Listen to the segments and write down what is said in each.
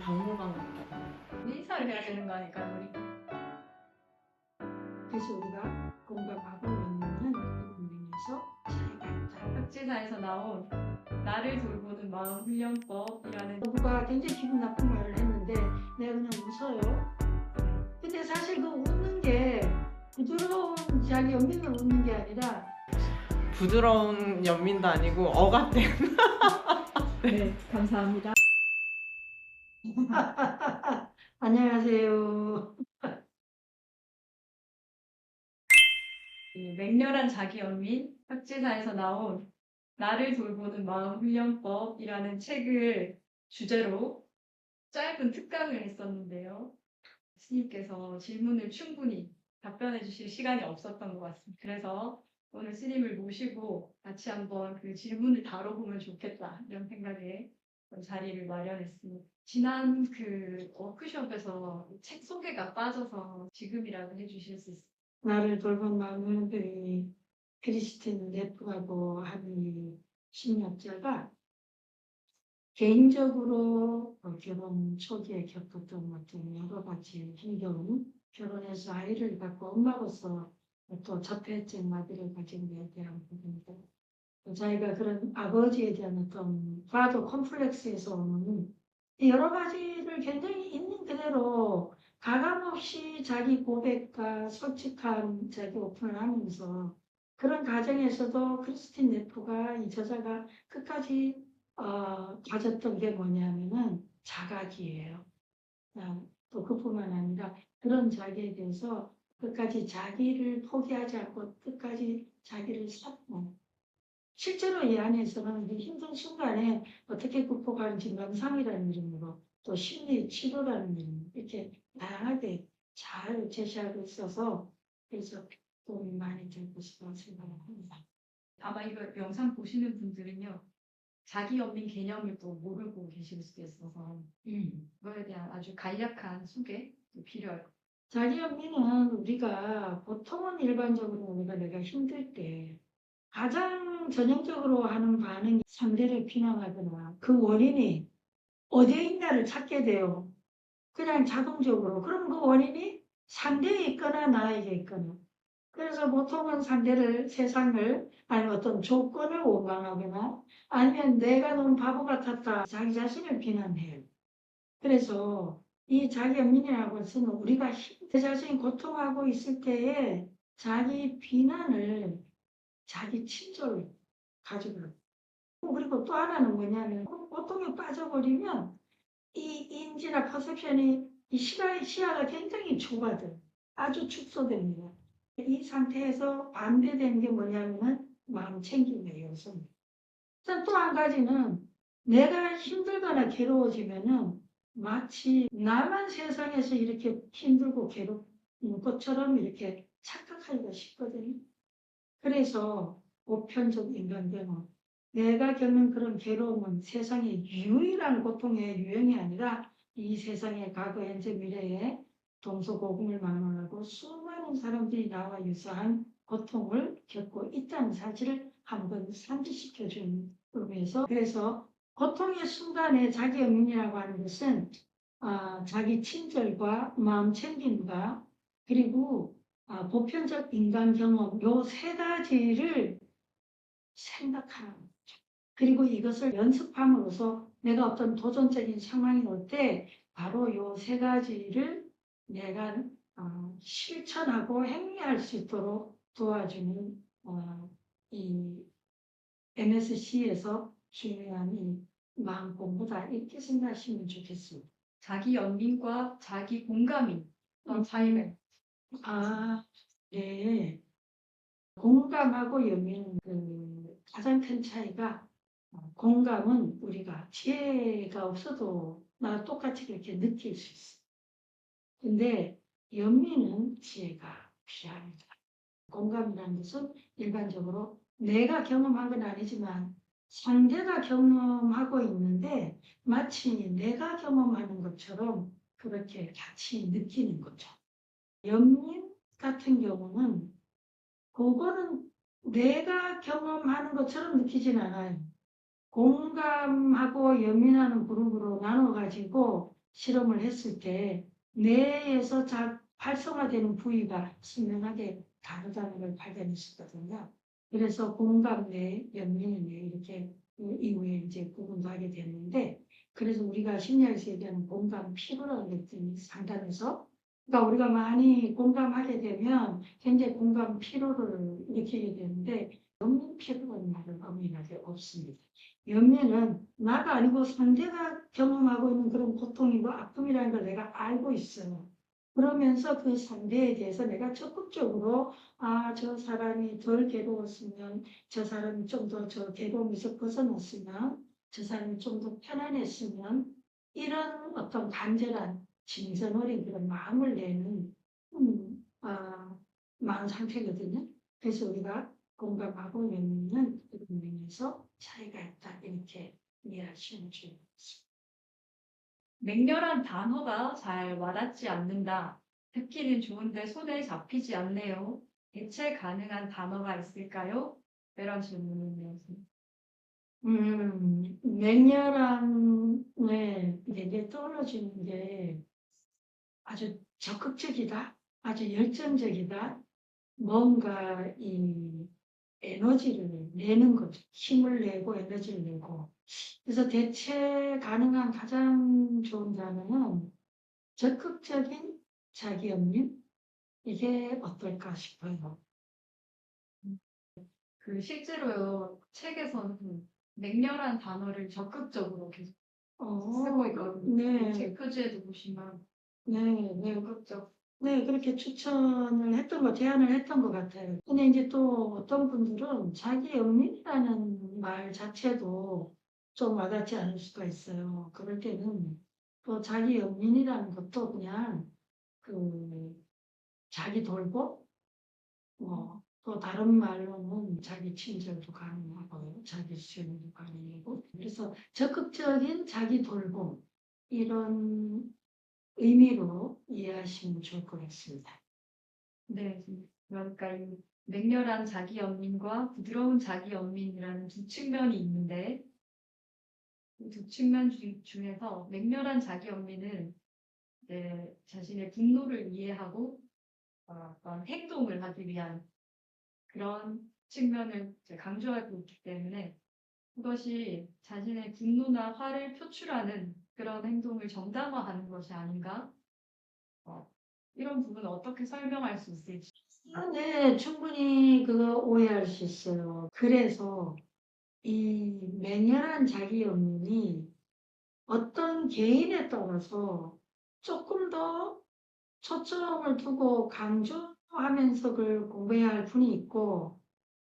박물관 같다. 인사를 해야 되는 거 아닐까, 우리? 그래서 우리가 공감하고 연민은 그 운명에서 차이가 있다. 흑지사에서 나온 나를 돌보는 마음 훈련법이라는 부부가 굉장히 기분 나쁜 말을 했는데 내가 그냥 웃어요. 근데 사실 그 웃는 게 부드러운 자기 연민을 웃는 게 아니라 부드러운 연민도 아니고 억압된. 네, 감사합니다. 안녕하세요. 이 맹렬한 자기 연민 흑지사에서 나온 나를 돌보는 마음 훈련법이라는 책을 주제로 짧은 특강을 했었는데요. 스님께서 질문을 충분히 답변해 주실 시간이 없었던 것 같습니다. 그래서 오늘 스님을 모시고 같이 한번 그 질문을 다뤄보면 좋겠다 이런 생각에 자리를 마련했습니다. 지난 그 워크숍에서 책 소개가 빠져서 지금이라도 해주실 수 있을까요? 나를 돌본 마음은 그 크리스틴 네프라고 하는 심리학자가 개인적으로 결혼 초기에 겪었던 어떤 여러 가지 힘겨움, 결혼해서 아이를 갖고 엄마로서 또 자폐증 마비를 가진 데에 대한 부분들, 자기가 그런 아버지에 대한 어떤 파더 컴플렉스에서 오는 여러 가지를 굉장히 있는 그대로 가감없이 자기 고백과 솔직한 자기 오픈을 하면서 그런 과정에서도 크리스틴 네프가 이 저자가 끝까지 가졌던 게 뭐냐면은 자각이에요. 또 그뿐만 아니라 그런 자기에 대해서 끝까지 자기를 포기하지 않고 끝까지 자기를 찾고 실제로 이 안에서는 그 힘든 순간에 어떻게 극복하는지 명상이라는 이름으로 또 심리 치료라는 이름으로 이렇게 다양하게 잘 제시하고 있어서 그래서 도움이 많이 될 것이라고 생각을 합니다. 아마 이거 영상 보시는 분들은요. 자기 연민 개념을 또 모르고 계실 수도 있어서 그거에 대한 아주 간략한 소개 필요할 것 같아요. 자기 연민은 우리가 보통은 일반적으로 우리가 내가 힘들 때 가장 전형적으로 하는 반응이 상대를 비난하거나 그 원인이 어디에 있나를 찾게 돼요. 그냥 자동적으로. 그럼 그 원인이 상대에 있거나 나에게 있거나. 그래서 보통은 상대를, 세상을, 아니면 어떤 조건을 원망하거나 아니면 내가 너무 바보 같았다. 자기 자신을 비난해요. 그래서 이 자기 연민이라고 해서 우리가 내 자신이 고통하고 있을 때에 자기 비난을 자기 친절로 가지고 그리고 또 하나는 뭐냐면 고통에 빠져버리면 이 인지나 퍼셉션이 이 시야가 굉장히 좁아져요. 아주 축소됩니다. 이 상태에서 반대되는 게 뭐냐면은 마음 챙김의 요소입니다. 또 한 가지는 내가 힘들거나 괴로워지면은 마치 나만 세상에서 이렇게 힘들고 괴로운 것처럼 이렇게 착각하기가 쉽거든요. 그래서 보편적 인간되는 내가 겪는 그런 괴로움은 세상의 유일한 고통의 유형이 아니라 이 세상의 과거, 현재, 미래에 동서고금을 막론하고 수많은 사람들이 나와 유사한 고통을 겪고 있다는 사실을 한번 상기시켜주는 의미에서 그래서 고통의 순간에 자기 연민이라고 하는 것은 자기 친절과 마음 챙김과 그리고 보편적 인간 경험 요 세 가지를 생각하는 거죠. 그리고 이것을 연습함으로써 내가 어떤 도전적인 상황이 올 때 바로 요 세 가지를 내가 실천하고 행위할 수 있도록 도와주는 이 MSC에서 중요한 이 마음 공부다 이렇게 생각하시면 좋겠습니다. 자기 연민과 자기 공감이 어떤 차이가 있나요? 네. 공감하고 연민은 그 가장 큰 차이가 공감은 우리가 지혜가 없어도 나 똑같이 그렇게 느낄 수 있어. 근데 연민은 지혜가 필요합니다. 공감이라는 것은 일반적으로 내가 경험한 건 아니지만 상대가 경험하고 있는데 마치 내가 경험하는 것처럼 그렇게 같이 느끼는 거죠. 연민 같은 경우는 그거는 내가 경험하는 것처럼 느끼진 않아요. 공감하고 연민하는 그룹으로 나눠가지고 실험을 했을 때 뇌에서 활성화되는 부위가 선명하게 다르다는 걸 발견했었거든요. 그래서 공감뇌, 연민뇌 이렇게 이후에 이제 구분도 하게 됐는데, 그래서 우리가 심리학에서 얘기하는 공감 피로라는 것들이 상담에서, 그러니까 우리가 많이 공감하게 되면 굉장히 공감 피로를 느끼게 되는데, 연민 피로라는 말은 엄밀하게 없습니다. 연민은 나가 아니고 상대가 경험하고 있는 그런 고통이고 아픔이라는 걸 내가 알고 있어요. 그러면서 그 상대에 대해서 내가 적극적으로 저 사람이 덜 괴로웠으면, 저 사람이 좀 더 저 괴로움에서 벗어났으면, 저 사람이 좀 더 편안했으면, 이런 어떤 간절한 진전 어린 그런 마음을 내는 마음 상태거든요. 그래서 우리가 공감하고 연민은 그 면에서 차이가 있다 이렇게 이해하시면 좋을 것 같습니다. 맹렬한 단어가 잘 와닿지 않는다. 듣기는 좋은데 손에 잡히지 않네요. 대체 가능한 단어가 있을까요? 이런 질문이네요. 맹렬함에 이제 떠올라지는 게 아주 적극적이다, 아주 열정적이다, 뭔가 이 에너지를 내는 거죠. 힘을 내고 에너지를 내고. 그래서 대체 가능한 가장 좋은 단어는 적극적인 자기연민? 이게 어떨까 싶어요. 그 실제로요, 책에서는 맹렬한 단어를 적극적으로 계속 쓰고 있거든요. 네, 책 표지에도 보시면 네, 네. 적극적. 네, 그렇게 추천을 했던 제안을 했던 것 같아요. 근데 이제 또 어떤 분들은 자기 연민이라는 말 자체도 좀 와닿지 않을 수가 있어요. 그럴 때는 또 자기 연민이라는 것도 그냥 그 자기 돌보, 또 다른 말로는 자기 친절도 가능하고 자기 수용도 가능하고, 그래서 적극적인 자기 돌봄 이런 의미로 이해하시면 좋을 것 같습니다. 네, 그러니까 이 맹렬한 자기 연민과 부드러운 자기 연민이라는 두 측면이 있는데, 이 두 측면 중에서 맹렬한 자기 연민은 이제 자신의 분노를 이해하고 어떤 행동을 하기 위한 그런 측면을 이제 강조하고 있기 때문에, 그것이 자신의 분노나 화를 표출하는 그런 행동을 정당화하는 것이 아닌가? 이런 부분을 어떻게 설명할 수 있을지. 네, 충분히 그거 오해할 수 있어요. 그래서 이 맹렬한 자기 연민이 어떤 개인에 따라서 조금 더 초점을 두고 강조하면서 그걸 공부해야 할 분이 있고,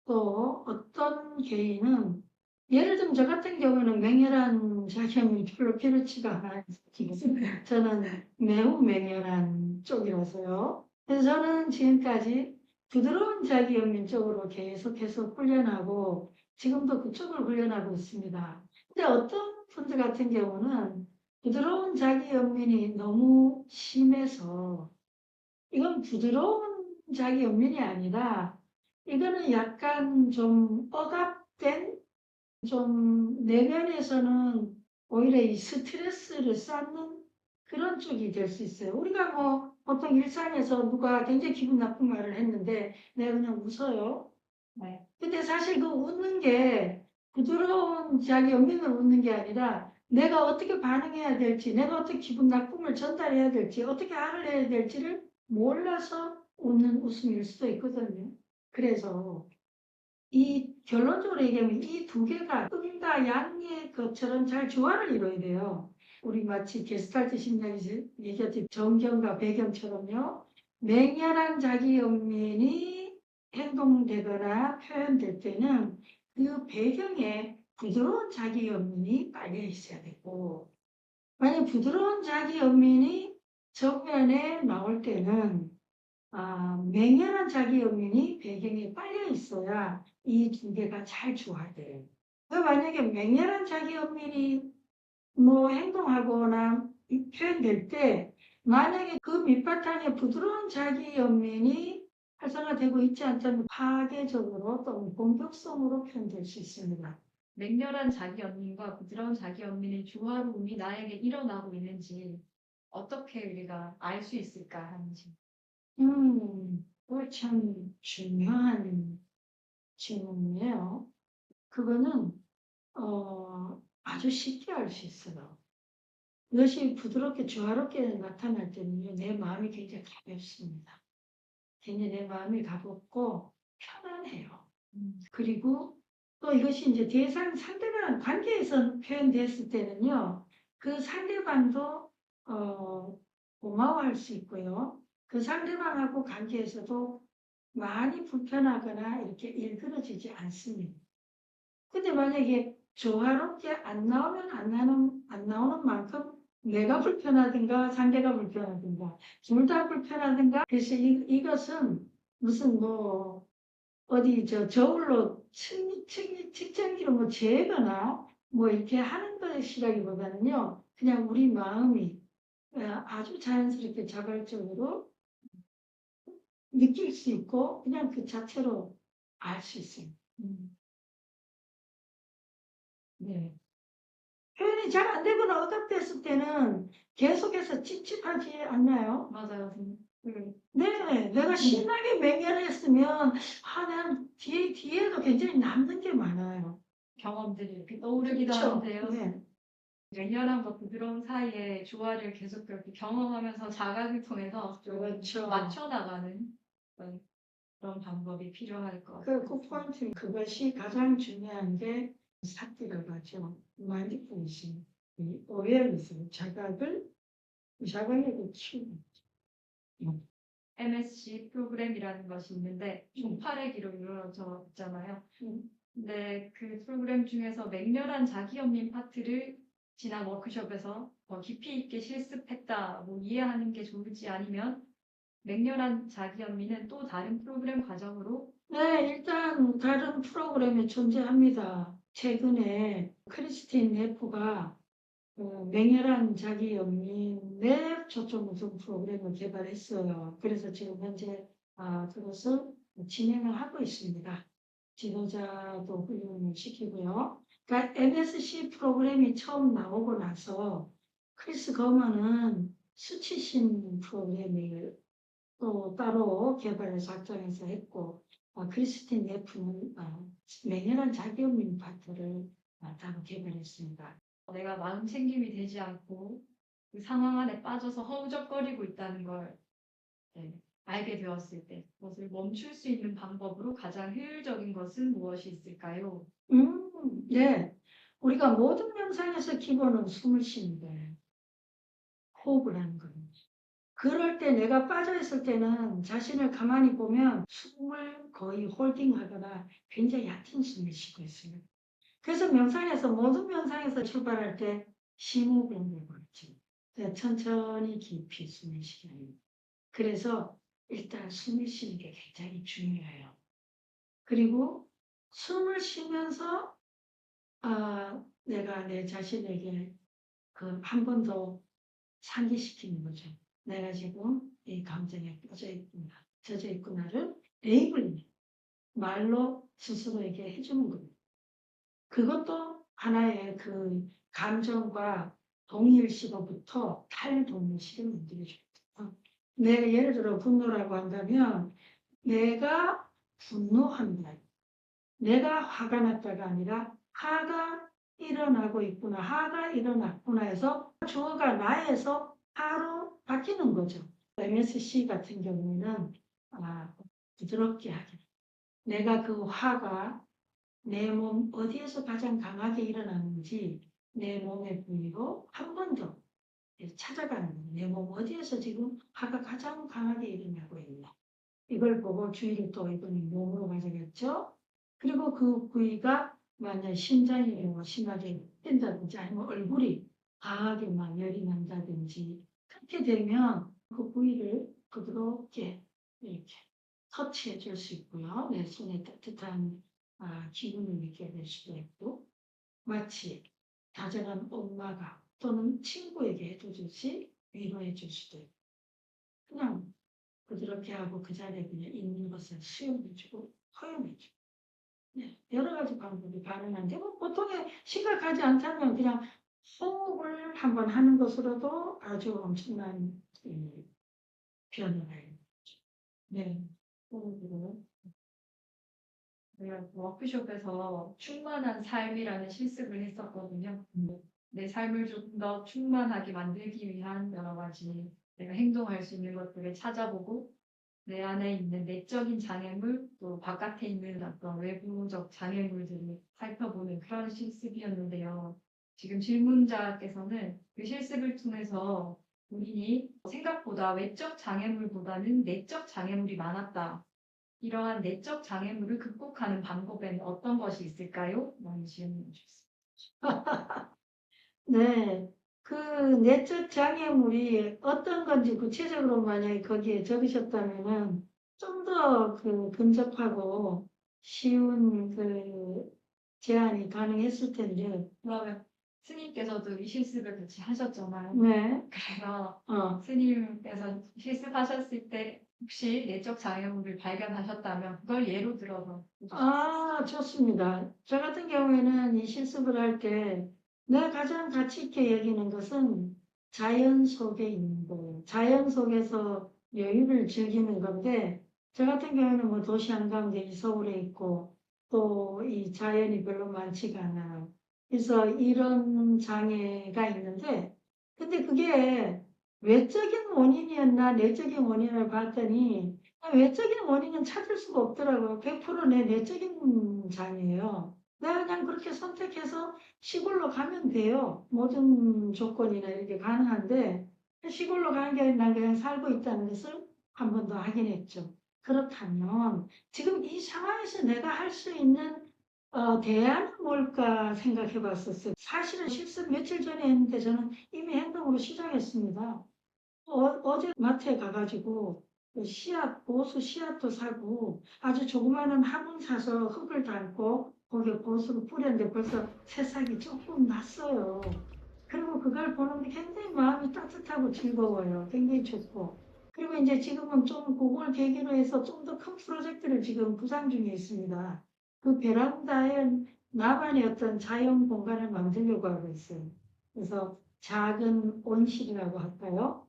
또 어떤 개인은 예를 들면 저 같은 경우는 맹렬한 자기 연민이 별로 필요치가 않아요. 저는 매우 맹렬한 쪽이라서요. 그래서 저는 지금까지 부드러운 자기 연민 쪽으로 계속해서 훈련하고 지금도 그쪽을 훈련하고 있습니다. 근데 어떤 분들 같은 경우는 부드러운 자기 연민이 너무 심해서 이건 부드러운 자기 연민이 아니라 이거는 약간 좀 억압된, 좀 내면에서는 오히려 이 스트레스를 쌓는 그런 쪽이 될 수 있어요. 우리가 뭐 보통 일상에서 누가 굉장히 기분 나쁜 말을 했는데 내가 그냥 웃어요. 네. 근데 사실 그 웃는 게 부드러운 자기 연민을 웃는 게 아니라 내가 어떻게 반응해야 될지, 내가 어떻게 기분 나쁨을 전달해야 될지, 어떻게 화를 내야 될지를 몰라서 웃는 웃음일 수도 있거든요. 그래서 이 결론적으로 얘기하면 이 두 개가 음과 양의 것처럼 잘 조화를 이뤄야 돼요. 우리 마치 게스탈트 심리학에서 얘기했듯이 정경과 배경처럼요. 맹렬한 자기 연민이 행동되거나 표현될 때는 그 배경에 부드러운 자기 연민이 깔려 있어야 되고, 만약 부드러운 자기 연민이 정면에 나올 때는 맹렬한 자기 연민이 배경에 빨려 있어야 이 두 개가 잘 조화돼요. 만약에 맹렬한 자기 연민이 뭐 행동하거나 표현될 때 만약에 그 밑바탕에 부드러운 자기 연민이 활성화되고 있지 않다면 파괴적으로 또는 공격성으로 표현될 수 있습니다. 맹렬한 자기 연민과 부드러운 자기 연민의 조화로움이 나에게 일어나고 있는지 어떻게 우리가 알 수 있을까 하는지. 그거 참 중요한 질문이에요. 그거는 아주 쉽게 알 수 있어요. 이것이 부드럽게 조화롭게 나타날 때는요, 내 마음이 굉장히 가볍습니다. 굉장히 내 마음이 가볍고 편안해요. 그리고 또 이것이 이제 상대방 관계에서 표현됐을 때는요, 그 상대방도 고마워할 수 있고요. 그 상대방하고 관계에서도 많이 불편하거나 이렇게 일그러지지 않습니다. 근데 만약에 조화롭게 안 나오는 만큼 내가 불편하든가 상대가 불편하든가 둘 다 불편하든가 그래서 이것은 무슨 뭐 어디 저울로 측정기로 뭐 재거나 뭐 이렇게 하는 것이라기보다는요 그냥 우리 마음이 아주 자연스럽게 자발적으로 느낄 수 있고 그냥 그 자체로 알 수 있어요. 네. 표현이 잘 안 되거나 억압됐을 때는 계속해서 찝찝하지 않나요? 맞아요. 네, 내가 신나게 맹연했으면 난 뒤에도 굉장히 남는 게 많아요. 경험들이 이렇게 떠오르기도 그렇죠? 하는데요. 네. 맹렬함과 부드러운 사이의 조화를 계속 그렇게 경험하면서 자각을 통해서 좀 그렇죠. 맞춰나가는 그런 방법이 필요할 것 같아요. 그 포인트 그것이 가장 중요한 게 사티라고 하죠. 마인드풀니스, 어웨어니스, 자각을 키우는. MSC 프로그램이라는 것이 있는데 총 8회기로 이루어져 있잖아요. 근데 그 프로그램 중에서 맹렬한 자기 연민 파트를 지난 워크숍에서 더 깊이 있게 실습했다, 뭐 이해하는 게 좋을지 아니면 맹렬한 자기 연민은 또 다른 프로그램 과정으로 네, 일단 다른 프로그램이 존재합니다. 최근에 크리스틴 네프가 맹렬한 자기 연민의 초점 우선 프로그램을 개발했어요. 그래서 지금 현재 그것을 진행을 하고 있습니다. 지도자도 훈련을 시키고요. 그러니까 MSC 프로그램이 처음 나오고 나서 크리스 거먼은 수치심 프로그램을 또 따로 개발해서 확장해서 했고 크리스틴 네프는 맹렬한 자기 연민 파트를 따로 개발했습니다. 내가 마음 챙김이 되지 않고 그 상황 안에 빠져서 허우적거리고 있다는 걸 알게 되었을 때 그것을 멈출 수 있는 방법으로 가장 효율적인 것은 무엇이 있을까요? 네. 우리가 모든 명상에서 기본은 숨을 쉬는 거예요. 호흡을 하는 겁니다. 그럴 때 내가 빠져있을 때는 자신을 가만히 보면 숨을 거의 홀딩하거나 굉장히 얕은 숨을 쉬고 있어요. 그래서 모든 명상에서 출발할 때 심호흡을 걸죠. 천천히 깊이 숨을 쉬어요. 그래서 일단 숨을 쉬는 게 굉장히 중요해요. 그리고 숨을 쉬면서 내가 내 자신에게 한 번 더 상기시키는 거죠. 내가 지금 이 감정에 젖어 있구나를 레이블링, 말로 스스로에게 해주는 겁니다. 그것도 하나의 그 감정과 동일시로부터 탈동일시를 만들어줍니다. 내가 예를 들어 분노라고 한다면 내가 분노한다. 내가 화가 났다가 아니라 화가 일어나고 있구나, 화가 일어났구나 해서 주어가 나에서 하로 바뀌는 거죠. MSC 같은 경우에는 부드럽게 하게. 내가 그 화가 내 몸 어디에서 가장 강하게 일어나는지 내 몸의 부위로 한 번 더 찾아가는 거예요. 내 몸 어디에서 지금 화가 가장 강하게 일어나고 있나. 이걸 보고 주의를 또 이번에 몸으로 가져갔죠. 그리고 그 부위가 만약 심장이 심하게 뛴다든지 아니면 얼굴이 강하게 막 열이 난다든지 그렇게 되면 그 부위를 부드럽게 이렇게 터치해 줄 수 있고요. 내 손에 따뜻한 기분을 느끼게 될 수도 있고 마치 다정한 엄마가 또는 친구에게 해주듯이 위로해 줄 수도 있고 그냥 부드럽게 하고 그 자리에 그냥 있는 것을 수용해주고 허용해주고 여러 가지 방법이 가능한데 뭐 보통에 심각하지 않다면 그냥 호흡을 한번 하는 것으로도 아주 엄청난 변화를. 네, 호흡으로. 제가 워크숍에서 충만한 삶이라는 실습을 했었거든요. 내 삶을 좀 더 충만하게 만들기 위한 여러 가지 내가 행동할 수 있는 것들을 찾아보고 내 안에 있는 내적인 장애물 또 바깥에 있는 어떤 외부적 장애물들을 살펴보는 그런 실습이었는데요. 지금 질문자께서는 그 실습을 통해서 본인이 생각보다 외적 장애물보다는 내적 장애물이 많았다. 이러한 내적 장애물을 극복하는 방법에는 어떤 것이 있을까요? 라는 질문을 주셨습니다. 네, 그 내적 장애물이 어떤 건지 구체적으로 만약에 거기에 적으셨다면은 좀 더 그 근접하고 쉬운 그 제안이 가능했을 텐데. 그러면 스님께서도 이 실습을 같이 하셨잖아요. 네, 그래서 어, 스님께서 실습하셨을 때 혹시 내적 장애물을 발견하셨다면 그걸 예로 들어서 해주셨어요. 좋습니다. 저 같은 경우에는 이 실습을 할 때 내가 가장 가치 있게 여기는 것은 자연 속에 있는 거예요. 자연 속에서 여유를 즐기는 건데, 저 같은 경우에는 뭐 도시 한가운데 이 서울에 있고 또 이 자연이 별로 많지가 않아요. 그래서 이런 장애가 있는데, 근데 그게 외적인 원인이었나 내적인 원인을 봤더니 외적인 원인은 찾을 수가 없더라고요. 100% 내 내적인 장애예요. 내가 그냥 그렇게 선택해서 시골로 가면 돼요. 모든 조건이나 이렇게 가능한데 시골로 가는 게 아니라 난 그냥 살고 있다는 것을 한 번 더 확인했죠. 그렇다면 지금 이 상황에서 내가 할 수 있는 대안은 뭘까 생각해 봤었어요. 사실은 실습 며칠 전에 했는데 저는 이미 행동으로 시작했습니다. 어제 마트에 가가지고 그 씨앗, 보수 씨앗도 사고 아주 조그마한 화분 사서 흙을 담고 거기에 보수를 뿌렸는데 벌써 새싹이 조금 났어요. 그리고 그걸 보는 게 굉장히 마음이 따뜻하고 즐거워요. 굉장히 좋고. 그리고 이제 지금은 좀 그걸 계기로 해서 좀 더 큰 프로젝트를 지금 구상 중에 있습니다. 그 베란다에 나만의 어떤 자연 공간을 만들려고 하고 있어요. 그래서 작은 온실이라고 할까요?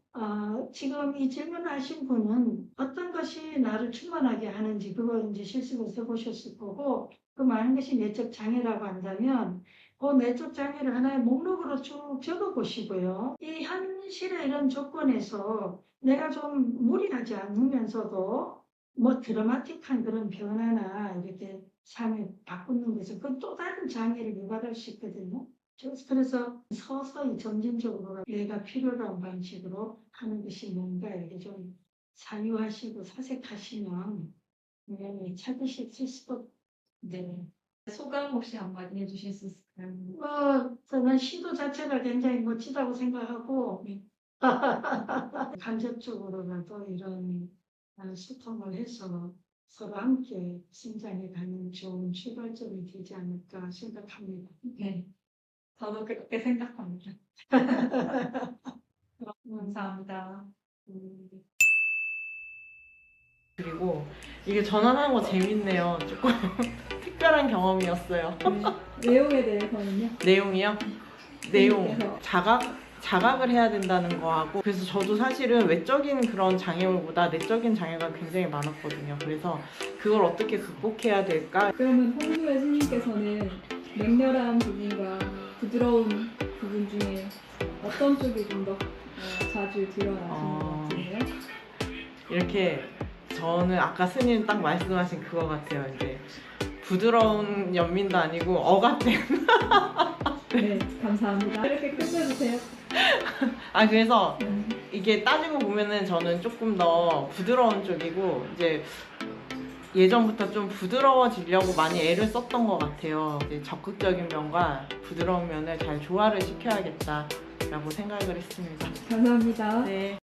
지금 이 질문하신 분은 어떤 것이 나를 충만하게 하는지 그걸 이제 실습을 해보셨을 거고, 그 많은 것이 내적 장애라고 한다면 그 내적 장애를 하나의 목록으로 쭉 적어 보시고요. 이 현실의 이런 조건에서 내가 좀 무리하지 않으면서도 뭐 드라마틱한 그런 변화나 이렇게 삶을 바꾸는 것은 그 또 다른 장애를 유발할 수 있거든요. 그래서 서서히 점진적으로 내가 필요로 한 방식으로 하는 것이 뭔가 이렇게 좀 사유하시고 사색하시면 분명히 찾으실 수 있을 것. 네. 소감 혹시 한마디 해주실 수 있을까요? 저는 시도 자체가 굉장히 멋지다고 생각하고, 간접적으로라도 이런 소통을 해서 서로 함께 성장해가는 좋은 출발점이 되지 않을까 생각합니다. 네, 저도 그렇게 생각합니다. 감사합니다. 그리고 이게 전환하는 거 재밌네요. 조금 특별한 경험이었어요. 내용에 대해서는요? 내용이요? 내용 선생님께서. 자각을 해야 된다는 거하고, 그래서 저도 사실은 외적인 그런 장애물보다 내적인 장애가 굉장히 많았거든요. 그래서 그걸 어떻게 극복해야 될까? 그러면 홍수의 스님께서는 맹렬한 부분과 부드러운 부분 중에 어떤 쪽이 좀 더 자주 드러나시는 것 같으세요? 이렇게 저는 아까 스님 딱 말씀하신 그거 같아요. 이제 부드러운 연민도 아니고 억압된. 네, 감사합니다. 이렇게 끝내주세요. 그래서 이게 따지고 보면은 저는 조금 더 부드러운 쪽이고, 이제 예전부터 좀 부드러워지려고 많이 애를 썼던 것 같아요. 이제 적극적인 면과 부드러운 면을 잘 조화를 시켜야겠다라고 생각을 했습니다. 감사합니다. 네.